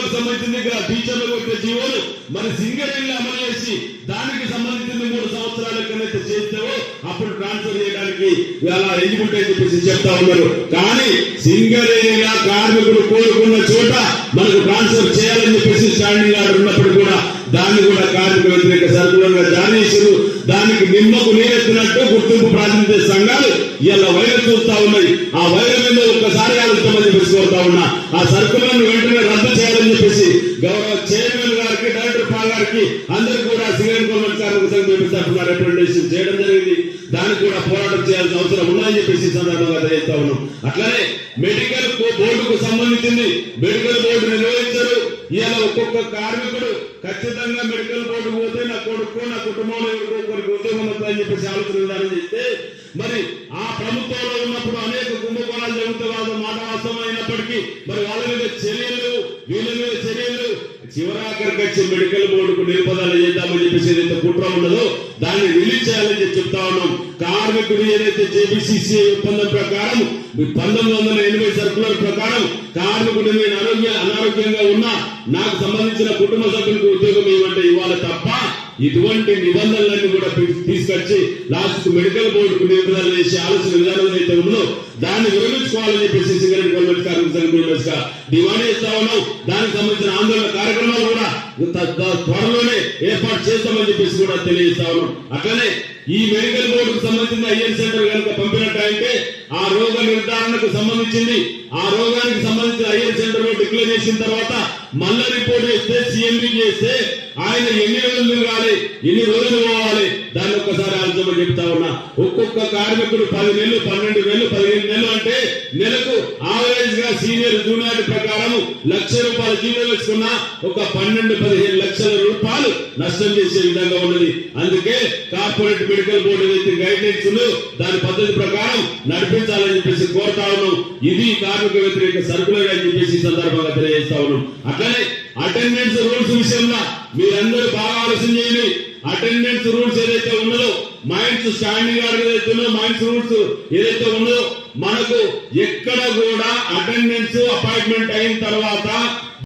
ఉద్యోగాలకు సంబంధించింది టీచర్లు కొట్టే జీవోలు మరి సింగరేణిలో అమలు చేసి దానికి సంబంధించింది 3 సంవత్సరాల ఎక్కడైతే చేస్తావో అప్పుడు ట్రాన్స్ఫర్ చేయడానికి అలా ఎలిజిబిలిటీ అని చెప్పేసి చెప్తా ఉన్నారు. కానీ సింగరేణిగా కార్మికుడు కోరుకున్న చోట మనకు ట్రాన్స్ఫర్ చేయాలని చెప్పేసి స్టాండింగ్ ఆర్డర్ ఉన్నప్పుడు కూడా దాన్ని కూడా కార్మిక వ్యతిరేక సర్కులర్గా జారీ చేశారు. దానికి నిమ్మకు నీరెత్తినట్టు గుర్తింపు ప్రాతినిధ్య సంఘాలు ఇలా వైరం చూస్తా ఉన్నాయి. ఆ వైరం మీద ఒక్కసారి ఆలోచించమని చెప్పేసి కోరుతా ఉన్నా. ఆ సర్కులర్ను వెంటనే రద్దు చేయాలని చెప్పేసి గౌరవ చైర్మన్ గారికి, డైరెక్టర్ పా గారికి అందరూ కూడా సింగరేణి గవర్నమెంట్ కార్మిక సంఘం తరఫున రిప్రజెంటేషన్ చేయడం జరిగింది. దానికి కూడా పోరాటం చేయాల్సిన అవసరం ఉందని చెప్పేసి సందర్భంగా తెలియజేస్తా ఉన్నాం. అట్లనే మెడికల్ బోర్డుకు సంబంధించింది మెడికల్ బోర్డు నిర్వహించారు. ఇలా ఒక్కొక్క కార్మికుడు ఖచ్చితంగా మెడికల్ బోర్డు పోతే నా కొడుకు నా కుటుంబంలో ఒకరికి ఉద్యోగం వస్తుందని చెప్పేసి ఆలోచన విధానం చేస్తే మరి ఆ ప్రభుత్వంలో ఉన్నప్పుడు అనేక కుంభకోణాలు జరుగుతాయి. మాట వాస్తవం అయినప్పటికీ మరి వాళ్ళ మీద చర్యలు వీళ్ళ మీద చర్యలు చివరాఖరికి వచ్చి మెడికల్ బోర్డుకు నిలుపుదల చేద్దామని చెప్పేసి ఏదైతే కుట్ర ఉండదో దాన్ని రిలీజ్ చేయాలని చెప్తా ఉన్నాం. కార్మికుడు ఏదైతే జేబీసీసీ ఒప్పందం ప్రకారం 1980 సర్కులర్ ప్రకారం కార్మికుడు నేను అనారోగ్యంగా ఉన్నా నాకు సంబంధించిన కుటుంబ సభ్యులకు ఉద్యోగం ఇవ్వంటే ఇవ్వాలి తప్ప ఇటువంటి నిబంధనలన్నీ కూడా తీసుకొచ్చి లాస్ట్ మెడికల్ బోర్డుకు నిబంధనలు చేసి ఆలోచన విధానం ఏదైతే ఉందో దాన్ని విరమించుకోవాలని చెప్పేసి సింగరేణి గవర్నమెంట్ కార్మిక సంఘం డిమాండ్ చేస్తా ఉన్నాం. దానికి సంబంధించిన ఆందోళన కార్యక్రమాలు కూడా త్వరలోనే ఏర్పాటు చేస్తామని చెప్పేసి కూడా తెలియజేస్తా ఉన్నాం. అట్లనే ఈ మెడికల్ బోర్డుకు సంబంధించిన ఐఎన్ సెంటర్ కనుక పంపినట్టయితే ఆ రోగ నిర్ధారణకు సంబంధించింది ఆ రోగానికి సంబంధించిన ఐఎన్ సెంటర్ లో డిక్లేర్ చేసిన తర్వాత మళ్ళా రిపోర్ట్ చేస్తే సిఎంబి చేస్తే ఆయన ఎన్ని రోజులు తిరగాలి, ఎన్ని రోజులు పోవాలి, దాన్ని ఒక్కసారి ఆలోచన చెప్తా ఉన్నా. ఒక్కొక్క కార్మికుడు 10 నెలలు, 12 నెలలు, 15 నెలలు అంటే నెలకు ఆవరేజ్ గా సీనియర్ జూనియర్ ప్రకారం ₹1,00,000 జీవో వేసుకున్నా ఒక 12-15 లక్షల రూపాయలు నష్టం చేసే విధంగా ఉన్నది. అందుకే కార్పొరేట్ మెడికల్ బోర్డు ఏదైతే గైడ్ లైన్స్ ఉందో దాని పద్ధతి ప్రకారం నడిపించాలని చెప్పేసి కోరుతా ఉన్నాం. ఇది కార్మిక వ్యతిరేక సర్కులర్ అని చెప్పేసి సందర్భంగా తెలియజేస్తా ఉన్నాం. అట్లనే అటెండెన్స్ రూల్స్ విషయంలో మీరందరూ బాగా ఆలోచన చేయండి. అటెండెన్స్ రూల్స్ ఏదైతే ఉన్నదో మైండ్స్ స్టాండింగ్ ఆర్డర్ ఏదైతే ఉన్నదో మైండ్స్ రూల్స్ ఏదైతే ఉన్నదో మనకు ఎక్కడ కూడా అటెండెన్స్ అపాయింట్మెంట్ అయిన తర్వాత